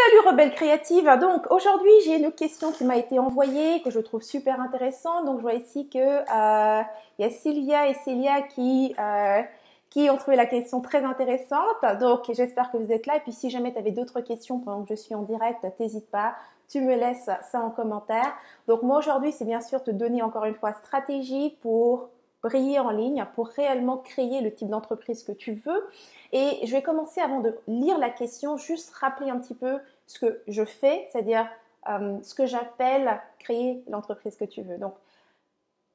Salut Rebelle Créative. Donc aujourd'hui j'ai une question qui m'a été envoyée que je trouve super intéressante. Donc je vois ici que il y a Sylvia et Célia qui ont trouvé la question très intéressante. Donc j'espère que vous êtes là. Et puis si jamais tu avais d'autres questions pendant que je suis en direct, t'hésites pas, tu me laisses ça en commentaire. Donc moi aujourd'hui c'est bien sûr te donner encore une fois stratégie pour briller en ligne, pour réellement créer le type d'entreprise que tu veux. Et je vais commencer avant de lire la question, juste rappeler un petit peu ce que je fais, c'est-à-dire ce que j'appelle créer l'entreprise que tu veux. Donc,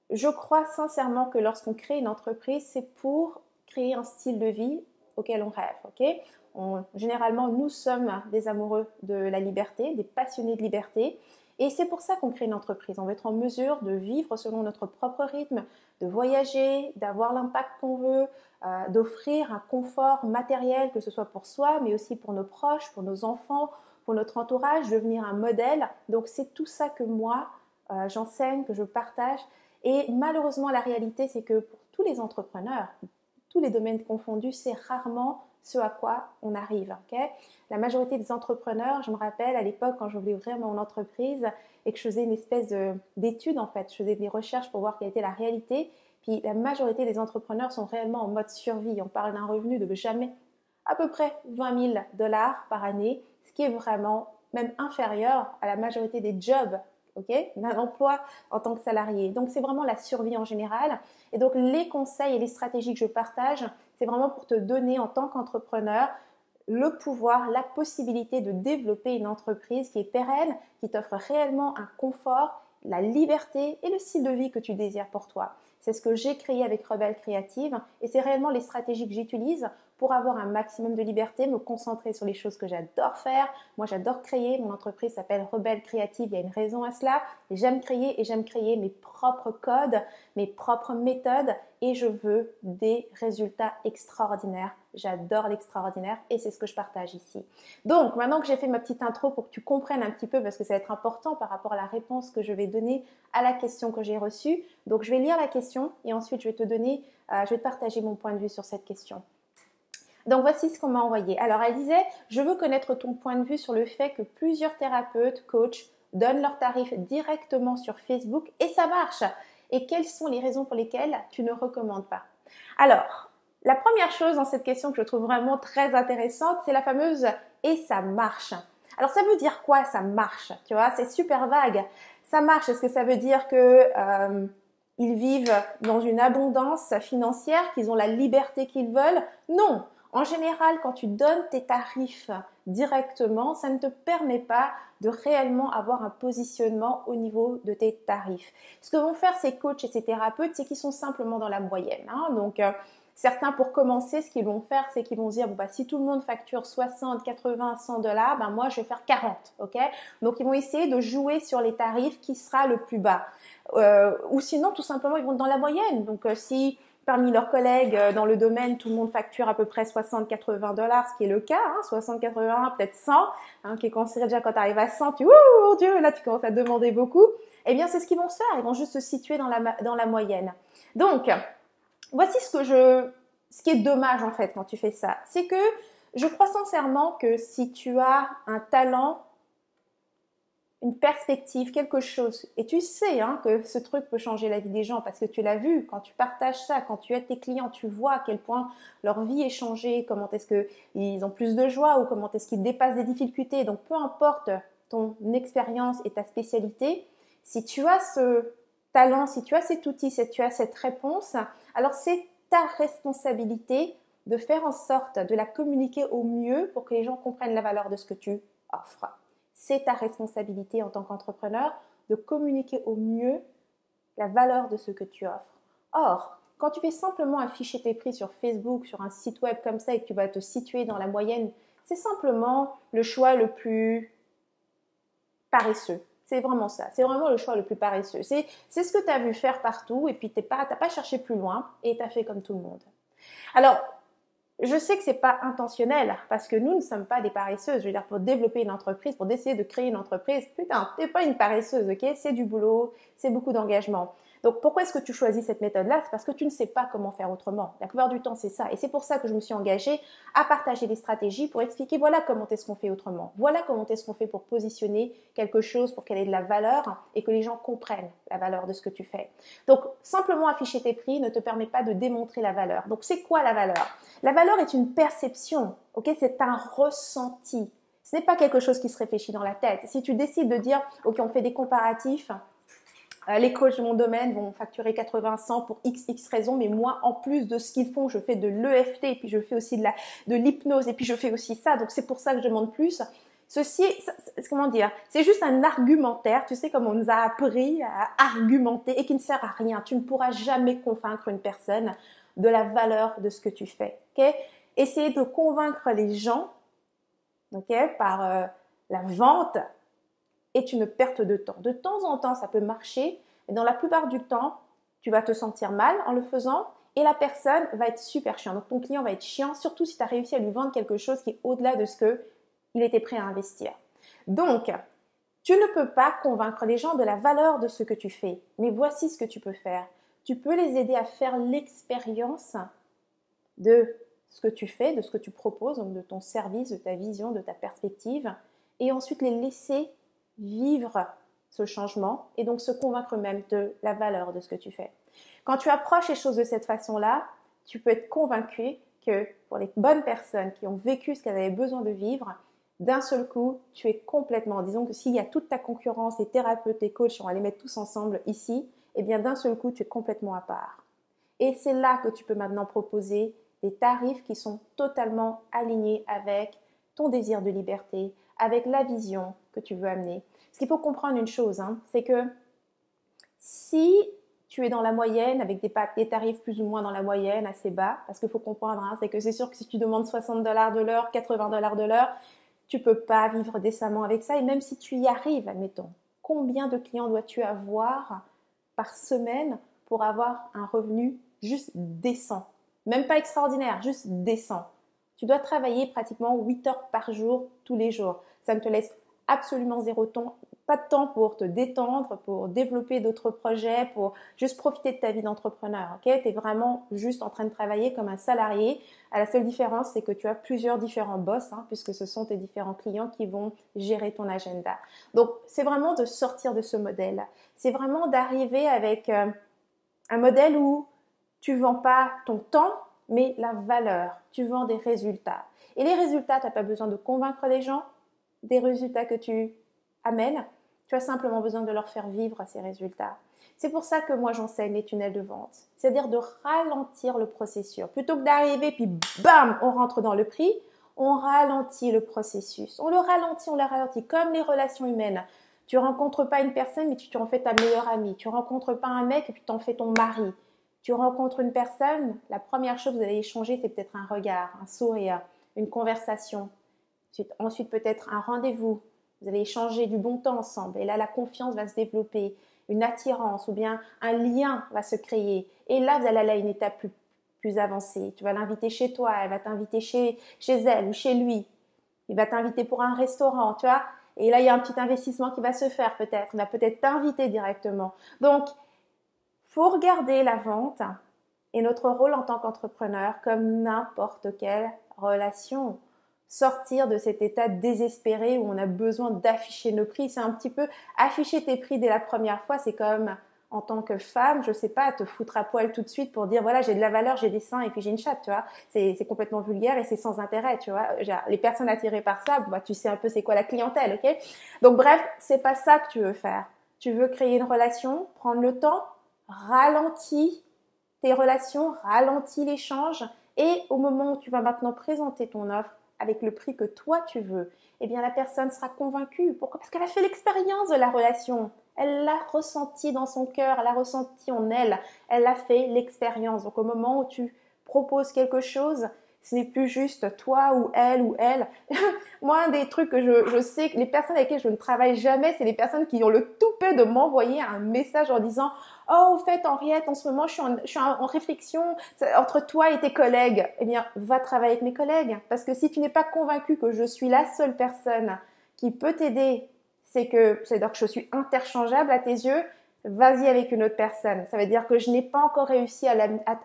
je crois sincèrement que lorsqu'on crée une entreprise, c'est pour créer un style de vie auquel on rêve. Généralement, nous sommes des amoureux de la liberté, des passionnés de liberté. Et c'est pour ça qu'on crée une entreprise. On veut être en mesure de vivre selon notre propre rythme, de voyager, d'avoir l'impact qu'on veut, d'offrir un confort matériel, que ce soit pour soi, mais aussi pour nos proches, pour nos enfants, pour notre entourage, devenir un modèle. Donc c'est tout ça que moi, j'enseigne, que je partage. Et malheureusement, la réalité, c'est que pour tous les entrepreneurs, tous les domaines confondus, c'est rarement ce à quoi on arrive. La majorité des entrepreneurs, je me rappelle à l'époque quand je voulais ouvrir mon entreprise et que je faisais une espèce d'étude en fait, je faisais des recherches pour voir quelle était la réalité. Puis la majorité des entrepreneurs sont réellement en mode survie. On parle d'un revenu de jamais à peu près 20 000 dollars par année, ce qui est vraiment même inférieur à la majorité des jobs d'un emploi en tant que salarié. Donc, c'est vraiment la survie en général. Et donc, les conseils et les stratégies que je partage, c'est vraiment pour te donner en tant qu'entrepreneur le pouvoir, la possibilité de développer une entreprise qui est pérenne, qui t'offre réellement un confort, la liberté et le style de vie que tu désires pour toi. C'est ce que j'ai créé avec Rebelle Créative et c'est réellement les stratégies que j'utilise pour avoir un maximum de liberté, me concentrer sur les choses que j'adore faire. Moi, j'adore créer. Mon entreprise s'appelle Rebelle Créative. Il y a une raison à cela. J'aime créer et j'aime créer mes propres codes, mes propres méthodes et je veux des résultats extraordinaires. J'adore l'extraordinaire et c'est ce que je partage ici. Donc, maintenant que j'ai fait ma petite intro pour que tu comprennes un petit peu, parce que ça va être important par rapport à la réponse que je vais donner à la question que j'ai reçue. Donc, je vais lire la question et ensuite je vais te partager mon point de vue sur cette question. Donc voici ce qu'on m'a envoyé. Alors elle disait, je veux connaître ton point de vue sur le fait que plusieurs thérapeutes, coachs donnent leurs tarifs directement sur Facebook et ça marche. Et quelles sont les raisons pour lesquelles tu ne recommandes pas? Alors, la première chose dans cette question que je trouve vraiment très intéressante, c'est la fameuse « et ça marche ». Alors ça veut dire quoi ça marche? Tu vois, c'est super vague. Ça marche, est-ce que ça veut dire que ils vivent dans une abondance financière, qu'ils ont la liberté qu'ils veulent? Non. En général, quand tu donnes tes tarifs directement, ça ne te permet pas de réellement avoir un positionnement au niveau de tes tarifs. Ce que vont faire ces coachs et ces thérapeutes, c'est qu'ils sont simplement dans la moyenne. Donc, certains, pour commencer, ce qu'ils vont faire, c'est qu'ils vont dire, bon, bah, si tout le monde facture 60, 80, 100 dollars, ben, moi, je vais faire 40. Donc, ils vont essayer de jouer sur les tarifs qui sera le plus bas. Ou sinon, tout simplement, ils vont dans la moyenne. Donc, si parmi leurs collègues dans le domaine, tout le monde facture à peu près 60-80 dollars, ce qui est le cas, 60-80, peut-être 100, qui est considéré déjà quand tu arrives à 100, tu, ouh, mon Dieu, là tu commences à demander beaucoup. Eh bien, c'est ce qu'ils vont se faire, ils vont juste se situer dans la moyenne. Donc, voici ce qui est dommage en fait quand tu fais ça, c'est que je crois sincèrement que si tu as un talent, une perspective, quelque chose. Et tu sais que ce truc peut changer la vie des gens parce que tu l'as vu, quand tu partages ça, quand tu aides tes clients, tu vois à quel point leur vie est changée, comment est-ce qu'ils ont plus de joie ou comment est-ce qu'ils dépassent des difficultés. Donc peu importe ton expérience et ta spécialité, si tu as ce talent, si tu as cet outil, si tu as cette réponse, alors c'est ta responsabilité de faire en sorte de la communiquer au mieux pour que les gens comprennent la valeur de ce que tu offres. C'est ta responsabilité en tant qu'entrepreneur de communiquer au mieux la valeur de ce que tu offres. Or, quand tu fais simplement afficher tes prix sur Facebook, sur un site web comme ça et que tu vas te situer dans la moyenne, c'est simplement le choix le plus paresseux. C'est vraiment ça. C'est vraiment le choix le plus paresseux. C'est ce que tu as vu faire partout et puis tu n'as pas cherché plus loin et tu as fait comme tout le monde. Alors, je sais que c'est pas intentionnel parce que nous ne sommes pas des paresseuses. Je veux dire, pour développer une entreprise, pour essayer de créer une entreprise, putain, t'es pas une paresseuse, ok? C'est du boulot, c'est beaucoup d'engagement. Donc, pourquoi est-ce que tu choisis cette méthode-là? C'est parce que tu ne sais pas comment faire autrement. La plupart du temps, c'est ça. Et c'est pour ça que je me suis engagée à partager des stratégies pour expliquer voilà comment est-ce qu'on fait autrement. Voilà comment est-ce qu'on fait pour positionner quelque chose pour qu'elle ait de la valeur et que les gens comprennent la valeur de ce que tu fais. Donc, simplement afficher tes prix ne te permet pas de démontrer la valeur. Donc, c'est quoi la valeur? La valeur est une perception, ok? C'est un ressenti. Ce n'est pas quelque chose qui se réfléchit dans la tête. Si tu décides de dire, ok, on fait des comparatifs, les coachs de mon domaine vont facturer 80, 100 pour XX raisons, mais moi, en plus de ce qu'ils font, je fais de l'EFT, et puis je fais aussi de l'hypnose, et puis je fais aussi ça, donc c'est pour ça que je demande plus. Ceci, comment dire, c'est juste un argumentaire, tu sais, comme on nous a appris à argumenter et qui ne sert à rien. Tu ne pourras jamais convaincre une personne de la valeur de ce que tu fais, ok? Essayer de convaincre les gens, ok, par la vente, est une perte de temps. De temps en temps, ça peut marcher, mais dans la plupart du temps, tu vas te sentir mal en le faisant et la personne va être super chiante. Donc, ton client va être chiant, surtout si tu as réussi à lui vendre quelque chose qui est au-delà de ce qu'il était prêt à investir. Donc, tu ne peux pas convaincre les gens de la valeur de ce que tu fais, mais voici ce que tu peux faire. Tu peux les aider à faire l'expérience de ce que tu fais, de ce que tu proposes, donc de ton service, de ta vision, de ta perspective, et ensuite les laisser vivre ce changement et donc se convaincre même de la valeur de ce que tu fais. Quand tu approches les choses de cette façon-là, tu peux être convaincu que pour les bonnes personnes qui ont vécu ce qu'elles avaient besoin de vivre, d'un seul coup, tu es complètement, disons que s'il y a toute ta concurrence, les thérapeutes, les coachs, on va les mettre tous ensemble ici, eh bien d'un seul coup, tu es complètement à part. Et c'est là que tu peux maintenant proposer des tarifs qui sont totalement alignés avec ton désir de liberté, avec la vision que tu veux amener. Parce qu'il faut comprendre une chose, c'est que si tu es dans la moyenne, avec des tarifs plus ou moins dans la moyenne, assez bas, parce qu'il faut comprendre, c'est que c'est sûr que si tu demandes 60 $ de l'heure, 80 $ de l'heure, tu ne peux pas vivre décemment avec ça. Et même si tu y arrives, admettons, combien de clients dois-tu avoir par semaine pour avoir un revenu juste décent? Même pas extraordinaire, juste décent. Tu dois travailler pratiquement 8 heures par jour, tous les jours. Ça ne te laisse absolument zéro temps, pas de temps pour te détendre, pour développer d'autres projets, pour juste profiter de ta vie d'entrepreneur. Okay? Tu es vraiment juste en train de travailler comme un salarié. La seule différence, c'est que tu as plusieurs différents boss, puisque ce sont tes différents clients qui vont gérer ton agenda. Donc, c'est vraiment de sortir de ce modèle. C'est vraiment d'arriver avec un modèle où tu ne vends pas ton temps, mais la valeur. Tu vends des résultats. Et les résultats, tu n'as pas besoin de convaincre les gens des résultats que tu amènes. Tu as simplement besoin de leur faire vivre ces résultats. C'est pour ça que moi, j'enseigne les tunnels de vente. C'est-à-dire de ralentir le processus. Plutôt que d'arriver, puis bam, on rentre dans le prix, on ralentit le processus. On le ralentit, comme les relations humaines. Tu rencontres pas une personne, mais tu en fais ta meilleure amie. Tu rencontres pas un mec, et puis tu en fais ton mari. Tu rencontres une personne, la première chose que vous allez échanger, c'est peut-être un regard, un sourire, une conversation. Ensuite, peut-être un rendez-vous. Vous allez échanger du bon temps ensemble. Et là, la confiance va se développer, une attirance ou bien un lien va se créer. Et là, vous allez aller à une étape plus avancée. Tu vas l'inviter chez toi, elle va t'inviter chez elle ou chez lui. Il va t'inviter pour un restaurant, tu vois. Et là, il y a un petit investissement qui va se faire peut-être. Il va peut-être t'inviter directement. Donc, faut regarder la vente et notre rôle en tant qu'entrepreneur comme n'importe quelle relation. Sortir de cet état désespéré où on a besoin d'afficher nos prix. C'est un petit peu afficher tes prix dès la première fois. C'est comme en tant que femme, je sais pas, te foutre à poil tout de suite pour dire voilà, j'ai de la valeur, j'ai des seins et puis j'ai une chatte, tu vois. C'est complètement vulgaire et c'est sans intérêt, tu vois. Les personnes attirées par ça, bah, tu sais un peu c'est quoi la clientèle, ok? Donc bref, c'est pas ça que tu veux faire. Tu veux créer une relation, prendre le temps, ralentis tes relations, ralentis l'échange et au moment où tu vas maintenant présenter ton offre, avec le prix que toi tu veux, eh bien la personne sera convaincue. Pourquoi? Parce qu'elle a fait l'expérience de la relation. Elle l'a ressenti dans son cœur, elle l'a ressenti en elle. Elle a fait l'expérience. Donc au moment où tu proposes quelque chose, ce n'est plus juste toi ou elle. Moi, un des trucs que je sais que les personnes avec qui je ne travaille jamais, c'est les personnes qui ont le toupet de m'envoyer un message en disant « Oh, au fait, Henriette, en ce moment, je suis en réflexion entre toi et tes collègues. » Eh bien, va travailler avec mes collègues. Parce que si tu n'es pas convaincu que je suis la seule personne qui peut t'aider, c'est-à-dire que je suis interchangeable à tes yeux, vas-y avec une autre personne. Ça veut dire que je n'ai pas encore réussi à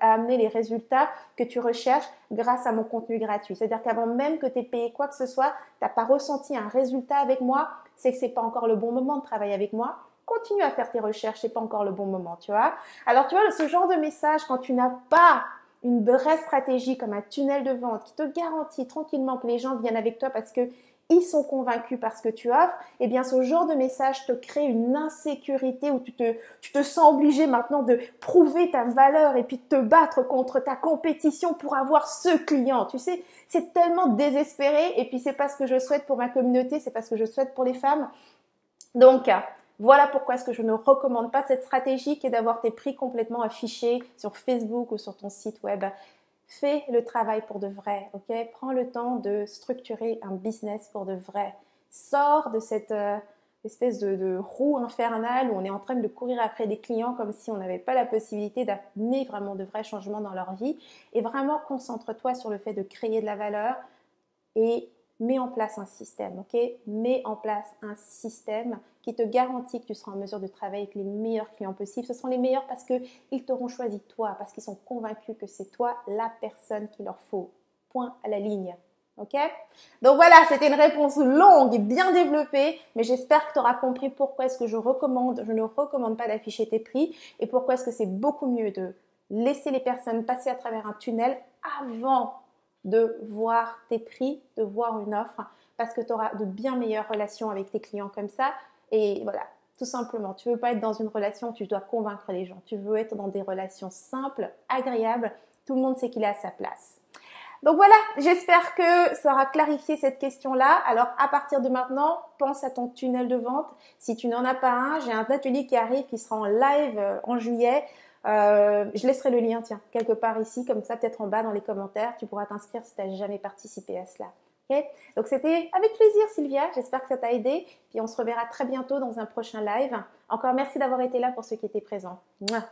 amener les résultats que tu recherches grâce à mon contenu gratuit. C'est-à-dire qu'avant même que tu aies payé quoi que ce soit, tu n'as pas ressenti un résultat avec moi, c'est que c'est pas encore le bon moment de travailler avec moi. Continue à faire tes recherches, c'est pas encore le bon moment, tu vois. Alors, tu vois, ce genre de message, quand tu n'as pas une vraie stratégie comme un tunnel de vente qui te garantit tranquillement que les gens viennent avec toi parce que ils sont convaincus par ce que tu offres, eh bien, ce genre de message te crée une insécurité où tu te sens obligé maintenant de prouver ta valeur et puis de te battre contre ta compétition pour avoir ce client. Tu sais, c'est tellement désespéré et puis c'est pas ce que je souhaite pour ma communauté, c'est pas ce que je souhaite pour les femmes. Donc, voilà pourquoi est-ce que je ne recommande pas cette stratégie qui est d'avoir tes prix complètement affichés sur Facebook ou sur ton site web. Fais le travail pour de vrai, ok? Prends le temps de structurer un business pour de vrai. Sors de cette espèce de roue infernale où on est en train de courir après des clients comme si on n'avait pas la possibilité d'amener vraiment de vrais changements dans leur vie. Et vraiment, concentre-toi sur le fait de créer de la valeur et mets en place un système, ok? Mets en place un système qui te garantit que tu seras en mesure de travailler avec les meilleurs clients possibles. Ce seront les meilleurs parce qu'ils t'auront choisi toi, parce qu'ils sont convaincus que c'est toi la personne qu'il leur faut. Point à la ligne. Ok? Donc voilà, c'était une réponse longue et bien développée, mais j'espère que tu auras compris pourquoi est-ce que je ne recommande pas d'afficher tes prix et pourquoi est-ce que c'est beaucoup mieux de laisser les personnes passer à travers un tunnel avant de voir tes prix, de voir une offre, parce que tu auras de bien meilleures relations avec tes clients comme ça. Et voilà, tout simplement, tu ne veux pas être dans une relation où tu dois convaincre les gens. Tu veux être dans des relations simples, agréables. Tout le monde sait qu'il est à sa place. Donc voilà, j'espère que ça aura clarifié cette question-là. Alors à partir de maintenant, pense à ton tunnel de vente. Si tu n'en as pas un, j'ai un atelier qui arrive, qui sera en live en juillet. Je laisserai le lien, tiens, quelque part ici, comme ça, peut-être en bas dans les commentaires. Tu pourras t'inscrire si tu n'as jamais participé à cela. Okay? Donc c'était avec plaisir, Sylvia. J'espère que ça t'a aidé. Puis on se reverra très bientôt dans un prochain live. Encore merci d'avoir été là pour ceux qui étaient présents. Mouah.